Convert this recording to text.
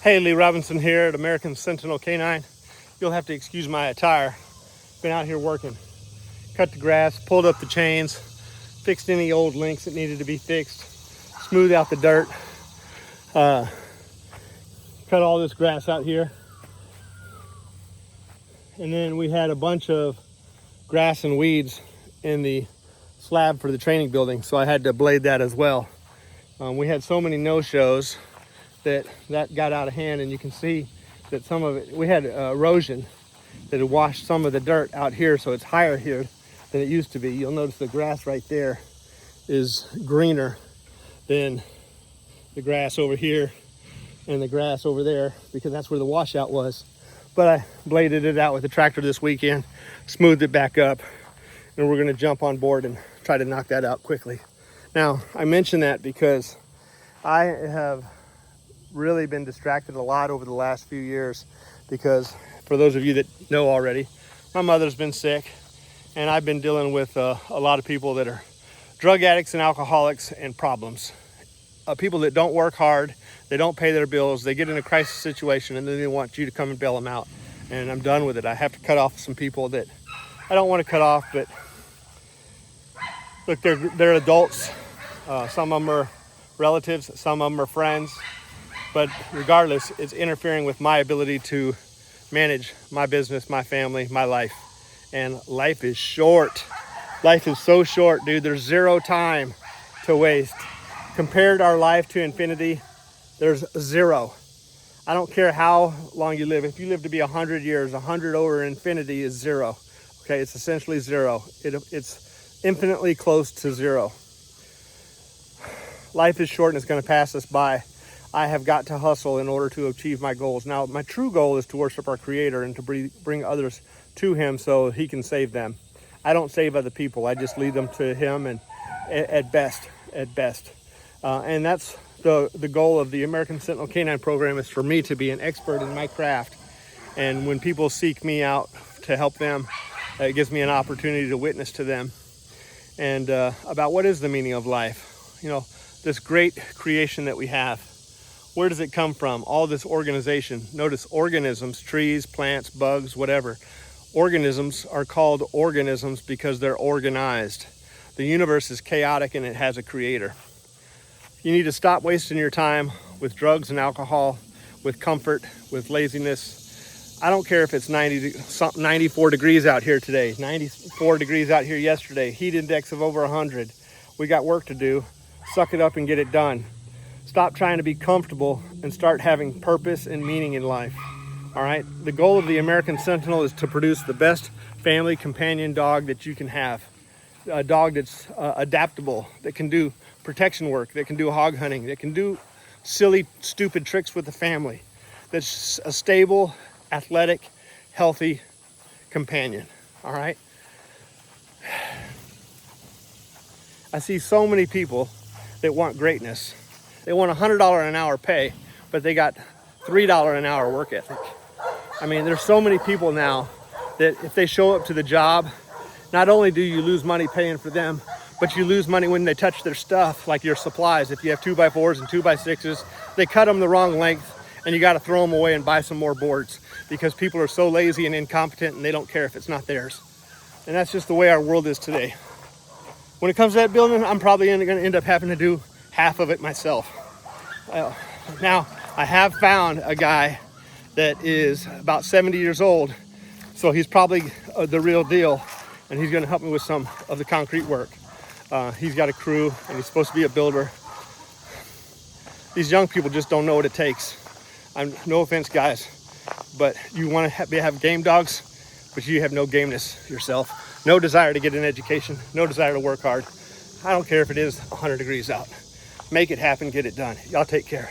Hey, Lee Robinson here at American Sentinel K9. You'll have to excuse my attire. Been out here working. Cut the grass, pulled up the chains, fixed any old links that needed to be fixed, smoothed out the dirt, cut all this grass out here. And then we had a bunch of grass and weeds in the slab for the training building, so I had to blade that as well. We had so many no-shows that got out of hand, and you can see that some of it, we had erosion that had washed some of the dirt out here, so it's higher here than it used to be. You'll notice the grass right there is greener than the grass over here and the grass over there, because that's where the washout was. But I bladed it out with the tractor this weekend, smoothed it back up, and we're gonna jump on board and try to knock that out quickly. Now, I mention that because I have really been distracted a lot over the last few years, because for those of you that know already, my mother's been sick, and I've been dealing with a lot of people that are drug addicts and alcoholics and problems. People that don't work hard, they don't pay their bills, they get in a crisis situation, and then they want you to come and bail them out. And I'm done with it. I have to cut off some people that I don't want to cut off, but look, they're adults. Some of them are relatives, some of them are friends. But regardless, it's interfering with my ability to manage my business, my family, my life. And life is short. Life is so short, dude. There's zero time to waste. Compared our life to infinity, there's zero. I don't care how long you live. If you live to be 100 years, 100 over infinity is zero. Okay, it's essentially zero. It's infinitely close to zero. Life is short and it's going to pass us by. I have got to hustle in order to achieve my goals. Now, my true goal is to worship our Creator and to bring others to Him so He can save them. I don't save other people. I just lead them to Him, and at best. And that's the goal of the American Sentinel K9 program, is for me to be an expert in my craft. And when people seek me out to help them, it gives me an opportunity to witness to them and about what is the meaning of life. You know, this great creation that we have. Where does it come from? All this organization. Notice organisms, trees, plants, bugs, whatever. Organisms are called organisms because they're organized. The universe is chaotic and it has a creator. You need to stop wasting your time with drugs and alcohol, with comfort, with laziness. I don't care if it's 94 degrees out here today, 94 degrees out here yesterday, heat index of over 100. We got work to do. Suck it up and get it done. Stop trying to be comfortable and start having purpose and meaning in life. All right? The goal of the American Sentinel is to produce the best family companion dog that you can have. A dog that's adaptable, that can do protection work, that can do hog hunting, that can do silly, stupid tricks with the family. That's a stable, athletic, healthy companion. All right? I see so many people that want greatness. They want $100 an hour pay, but they got $3 an hour work ethic. I mean, there's so many people now that if they show up to the job, not only do you lose money paying for them, but you lose money when they touch their stuff, like your supplies. If you have 2x4s and 2x6s, they cut them the wrong length, and you got to throw them away and buy some more boards, because people are so lazy and incompetent and they don't care if it's not theirs. And that's just the way our world is today. When it comes to that building, I'm probably going to end up having to do half of it myself. Now, I have found a guy that is about 70 years old, so he's probably the real deal, and he's going to help me with some of the concrete work. He's got a crew, and he's supposed to be a builder. These young people just don't know what it takes. No offense, guys, but you want to have game dogs, but you have no gameness yourself. No desire to get an education, no desire to work hard. I don't care if it is 100 degrees out. Make it happen, get it done. Y'all take care.